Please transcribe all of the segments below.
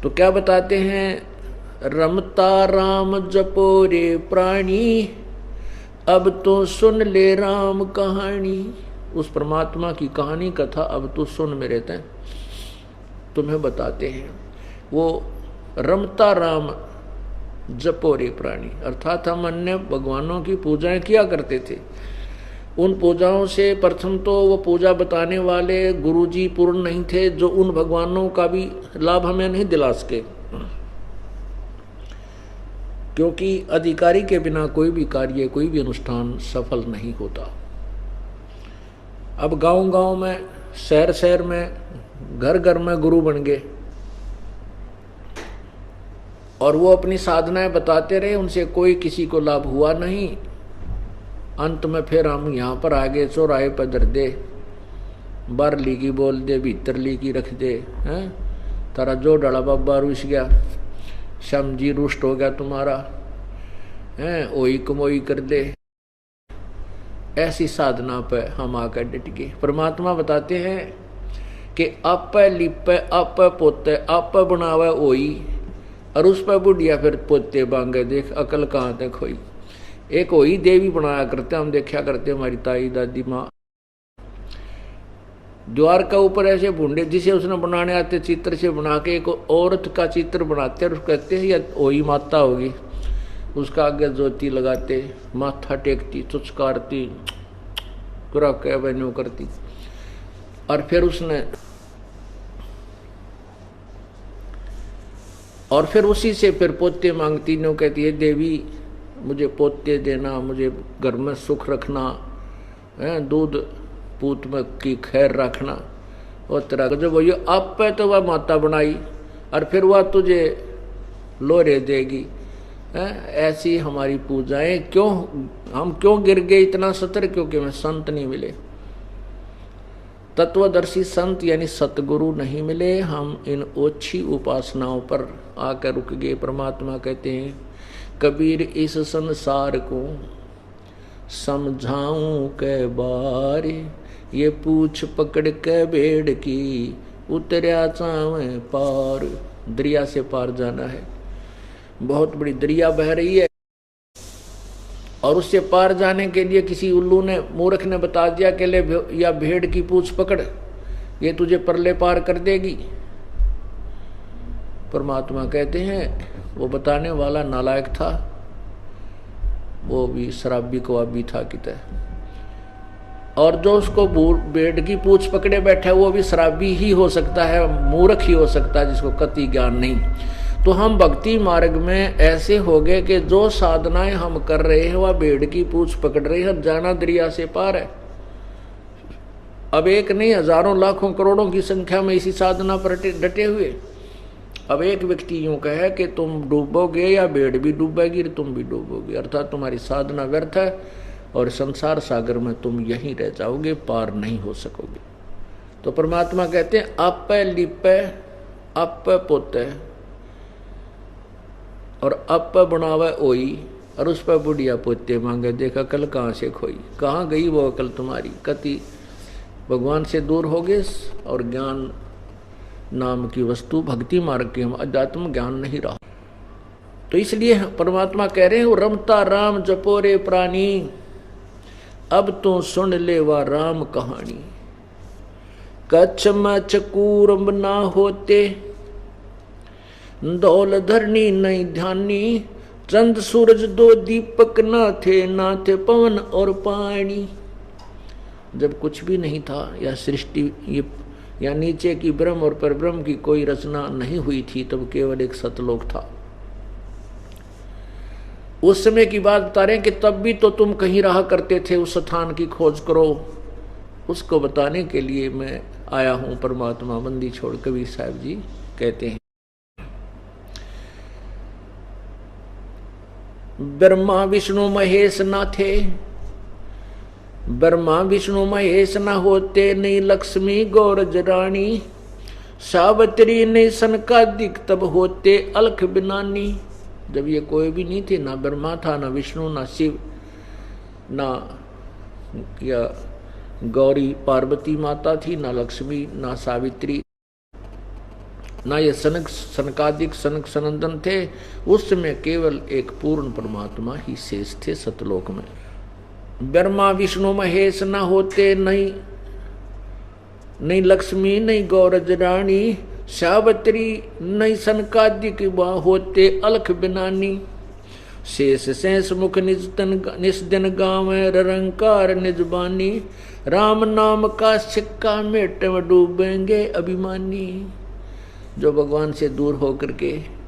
तो क्या बताते हैं, रमता राम जपो रे प्राणी, अब तो सुन ले राम कहानी। उस परमात्मा की कहानी कथा अब तो सुन मेरे तय, तुम्हें बताते हैं। वो रमता राम जपो रे प्राणी, अर्थात हम अन्य भगवानों की पूजाएं किया करते थे। उन पूजाओं से प्रथम तो वो पूजा बताने वाले गुरुजी पूर्ण नहीं थे, जो उन भगवानों का भी लाभ हमें नहीं दिला सके, क्योंकि अधिकारी के बिना कोई भी कार्य, कोई भी अनुष्ठान सफल नहीं होता। अब गांव गांव में, शहर शहर में, घर घर में गुरु बन गए और वो अपनी साधनाएं बताते रहे, उनसे कोई किसी को लाभ हुआ नहीं। अंत में फिर हम यहाँ पर आगे चौराहे पर धर दे, बार ली की बोल दे, भीतर ली की रख दे, हैं तारा जो डला बाबा रुस गया, श्याम जी रुष्ट हो गया तुम्हारा, हैं ओई कमोई कर दे। ऐसी साधना पर हम आकर डट गए। परमात्मा बताते हैं कि आप लिपे, आप पोते, आप बनावे ओई, और उस पर बुढ़िया फिर पोते बांगे, देख अकल कहाँ तक खोई। एक वही देवी बनाया करते, हम देखा करते, हमारी ताई दादी माँ द्वार का ऊपर ऐसे बूंदे जिसे उसने बनाने आते चित्र से बना के एक औरत का चित्र बनाते और कहते हैं यह वही माता होगी। उसका आगे ज्योति लगाते, माथा टेकती, चुचकारती, पूरा कह बनो करती, और फिर उसी से फिर पोते मांगती, नो कहती है देवी मुझे पोते देना, मुझे घर में सुख रखना, दूध पूत में की खैर रखना, और तरह का जब वो आप पे तो वह माता बनाई और फिर वह तुझे लोरे देगी। ऐसी हमारी पूजाएं क्यों, हम क्यों गिर गए इतना सतर, क्योंकि हमें संत नहीं मिले, तत्वदर्शी संत यानी सतगुरु नहीं मिले। हम इन ओछी उपासनाओं पर आकर रुक गए। परमात्मा कहते हैं कबीर इस संसार को समझाऊं के बार, ये पूछ पकड़ के भेड़ की उतरिया चावे पार। दरिया से पार जाना है, बहुत बड़ी दरिया बह रही है, और उससे पार जाने के लिए किसी उल्लू ने, मूर्ख ने बता दिया कि ले या भेड़ की पूछ पकड़, ये तुझे परले पार कर देगी। परमात्मा कहते हैं वो बताने वाला नालायक था, वो भी शराबी कवाबी था किते, और जो उसको भेड़ की पूछ पकड़े बैठा है वो भी शराबी ही हो सकता है, मूर्ख ही हो सकता है, जिसको कति ज्ञान नहीं। तो हम भक्ति मार्ग में ऐसे हो गए कि जो साधनाएं हम कर रहे हैं वह भेड़ की पूछ पकड़ रही है, जाना दरिया से पार है। अब एक नहीं, हजारों लाखों करोड़ों की संख्या में इसी साधना पर डटे हुए। अब एक व्यक्ति यूं कहे कि तुम डूबोगे या भेड़ भी डूबेगी, तुम भी डूबोगे, अर्थात तुम्हारी साधना व्यर्थ है और संसार सागर में तुम यहीं रह जाओगे, पार नहीं हो सकोगे। तो परमात्मा कहते हैं आप लिपे, आप पोते, और आप बनावे ओई, और उस पर बुढ़िया पोते मांगे, देख अकल कहाँ से खोई, कहाँ गई वो अकल तुम्हारी, कति भगवान से दूर हो गए और ज्ञान नाम की वस्तु, भक्ति मार्ग के हम अध्यात्म ज्ञान नहीं रहा। तो इसलिए परमात्मा कह रहे हैं रमता राम जपो रे प्राणी, अब तो सुन ले वा राम कहानी। कच्छ मच्छ कूरम ना होते, दौल धरनी नहीं ध्यानी, चंद सूरज दो दीपक ना थे पवन और पानी। जब कुछ भी नहीं था, या सृष्टि ये या नीचे की ब्रह्म और परब्रह्म की कोई रचना नहीं हुई थी, तब केवल एक सतलोक था। उस समय की बात बता रहे हैं कि तब भी तो तुम कहीं रहा करते थे, उस स्थान की खोज करो, उसको बताने के लिए मैं आया हूं परमात्मा बंदी छोड़। कबीर साहब जी कहते हैं ब्रह्मा विष्णु महेश ना थे, ब्रह्मा विष्णु महेश न होते, नहीं लक्ष्मी गौरज रानी, सावित्री नहीं सनकादिक तब होते अलख बिनानी। जब ये कोई भी नहीं थे, ना ब्रह्मा था, ना विष्णु, ना शिव, ना या गौरी पार्वती माता थी, ना लक्ष्मी, ना सावित्री, ना ये सनकादिक सनक सनंदन थे, उस समय केवल एक पूर्ण परमात्मा ही शेष थे सतलोक में। ब्रह्मा विष्णु महेश न होते, नहीं लक्ष्मी नहीं गौरज रानी, सावत्री नहीं सनकादिक होते अलख बिनानी। शेष शेष मुख निस्दिन गाँव रंकार निजबानी, राम नाम का सिक्का मेट में डूबेंगे अभिमानी। जो भगवान से दूर होकर के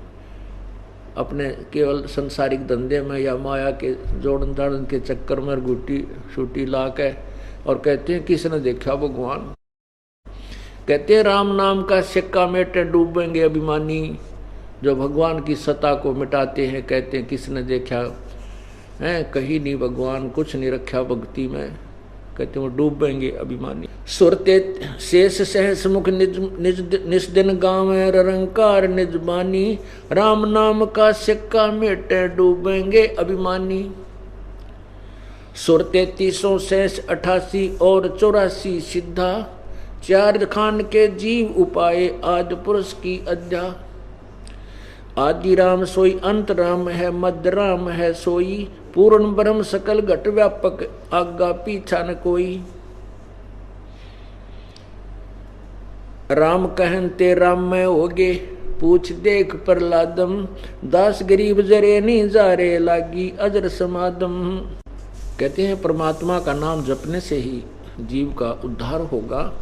अपने केवल संसारिक धंधे में या माया के जोड़न दाड़न के चक्कर में गुटी छुटी ला के और कहते हैं किसने देखा भगवान, कहते हैं राम नाम का सिक्का मेटे डूबेंगे अभिमानी। जो भगवान की सत्ता को मिटाते हैं कहते हैं किसने देखा है, कहीं नहीं भगवान कुछ नहीं रखा भक्ति में, कहते वो डूबेंगे अभिमानी। सुरते शेष सहस मुख निस्दिन गाँव रंकार निजबानी, राम नाम का सिक्का मेटे डूबेंगे अभिमानी। सुर 3300 शेष 88 और 84 सिद्धा, चार खान के जीव उपाय आज पुरुष की अध्या। आदि राम सोई अंत राम है, मध्य राम है सोई, पूर्ण ब्रह्म सकल घट व्यापक आगा पीछा न कोई। राम कहन ते राम में होगे, पूछ देख प्रहलादम, दास गरीब जरे नहीं जारे लागी अजर समादम। कहते हैं परमात्मा का नाम जपने से ही जीव का उद्धार होगा।